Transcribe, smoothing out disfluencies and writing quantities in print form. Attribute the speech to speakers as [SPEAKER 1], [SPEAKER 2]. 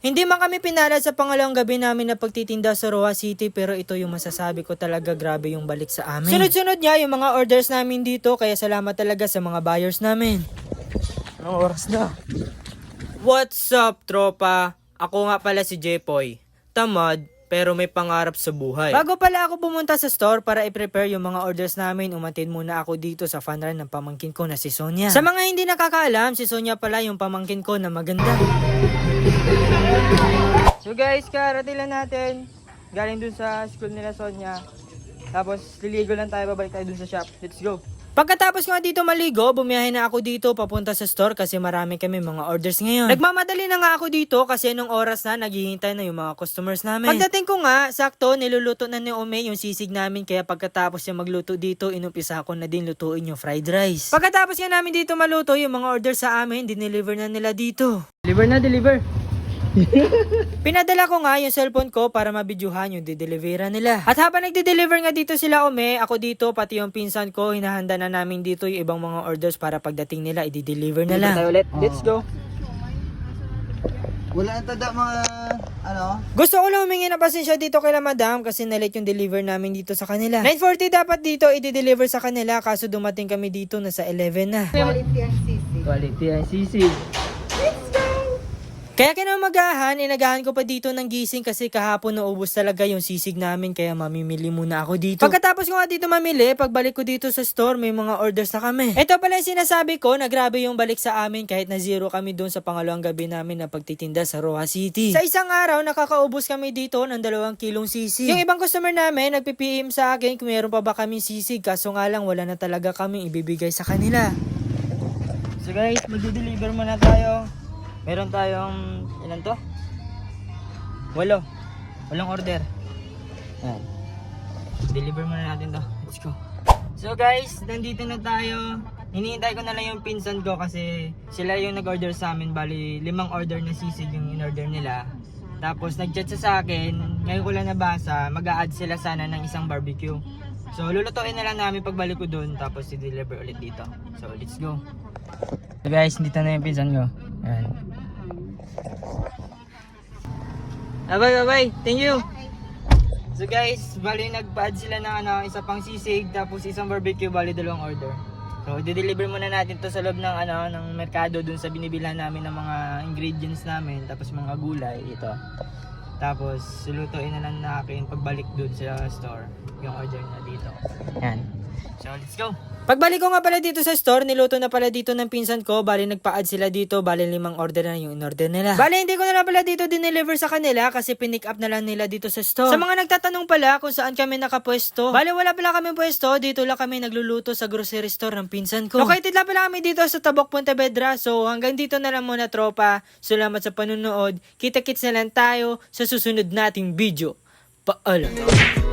[SPEAKER 1] Hindi man kami pinalad sa pangalawang gabi namin na pagtitinda sa Roa City, pero ito yung masasabi ko talaga, grabe yung balik sa amin. Sunod-sunod nga yung mga orders namin dito, kaya salamat talaga sa mga buyers namin.
[SPEAKER 2] Anong oras na?
[SPEAKER 1] What's up, tropa? Ako nga pala si Jepoy. Tamad, pero may pangarap sa buhay. Bago pala ako pumunta sa store para i-prepare yung mga orders namin, umatin muna ako dito sa fun run ng pamangkin ko na si Sonia. Sa mga hindi nakakaalam, si Sonia pala yung pamangkin ko na maganda. So guys, karati lang natin. Galing dun sa school nila Sonia. Tapos liligo lang tayo, babalik tayo dun sa shop. Let's go! Pagkatapos nga dito maligo, bumiyahe na ako dito papunta sa store kasi marami kami mga orders ngayon. Nagmamadali na nga ako dito kasi nung oras na naghihintay na yung mga customers namin. Pagdating ko nga, sakto niluluto na ni Ome yung sisig namin, kaya pagkatapos niya magluto dito, inumpisa ko na din lutuin yung fried rice. Pagkatapos nga namin dito maluto yung mga orders sa amin, dineliver na nila dito. Deliver na, deliver. Pinadala ko nga yung cellphone ko para mabidyuhan yung didelivera nila. At habang nagde-deliver nga dito sila Ome, ako dito pati yung pinsan ko, hinahanda na namin dito yung ibang mga orders para pagdating nila i-deliver na lang. Ulit. Let's go.
[SPEAKER 2] Wala na tada mga,
[SPEAKER 1] Gusto ko lang humingi ng pasensya dito kay madam kasi na-late yung deliver namin dito sa kanila. 9:40 dapat dito i-deliver sa kanila, kaso dumating kami dito nasa 11 na.
[SPEAKER 2] Quality ang sisig.
[SPEAKER 1] Quality ang sisig. Kaya kinamagahan, inagahan ko pa dito ng gising kasi kahapon naubos talaga yung sisig namin, kaya mamimili muna ako dito. Pagkatapos ko nga dito mamili, pagbalik ko dito sa store, may mga orders na kami. Ito pala yung sinasabi ko na grabe yung balik sa amin kahit na zero kami doon sa pangalawang gabi namin na pagtitinda sa Roa City. Sa isang araw, nakakaubos kami dito ng 2 kilong sisig. Yung ibang customer namin, nagpi-PM sa akin kung meron pa ba kaming sisig, kaso nga lang wala na talaga kaming ibibigay sa kanila. So guys, mag-deliver muna tayo. Meron tayong, ilan to? 8. Walang order. Ayan. Deliver muna natin to. Let's go. So guys, nandito na tayo. Hinihintay ko na lang yung pinsan ko kasi sila yung nag-order sa amin. Bali, 5 order na sisig yung in-order nila. Tapos nag-chat sa akin, ngayon ko lang nabasa, mag-a-add sila sana ng isang barbecue. So lulutuin na lang namin pagbalik ko dun, tapos i-deliver ulit dito. So let's go. So guys, dito na yung pinsan ko. Ayan. Bye. Thank you. So guys, bali nagpa-add sila ng isa pang sisig, tapos isang barbecue, bali 2 order. So i-deliver muna natin to sa loob ng ng merkado dun sa binibilhan namin ng mga ingredients namin, tapos mga gulay ito. Tapos sulutuin na lang natin pagbalik dun sa store yung order na dito. Yan. So let's go. Pagbalik ko nga pala dito sa store, niluto na pala dito ng pinsan ko. Bali nagpa-add sila dito, bali 5 order na yung in-order nila. Bali hindi ko na lang pala dito dineliver sa kanila kasi pinick up na lang nila dito sa store. Sa mga nagtatanong pala kung saan kami nakapwesto, bali wala pala kami pwesto, dito lang kami nagluluto sa grocery store ng pinsan ko. Located lang pala kami dito sa Tabok, Pontevedra. So hanggang dito na lang muna tropa. Salamat sa panunood. Kita-kits na lang tayo sa susunod nating video. Paalam.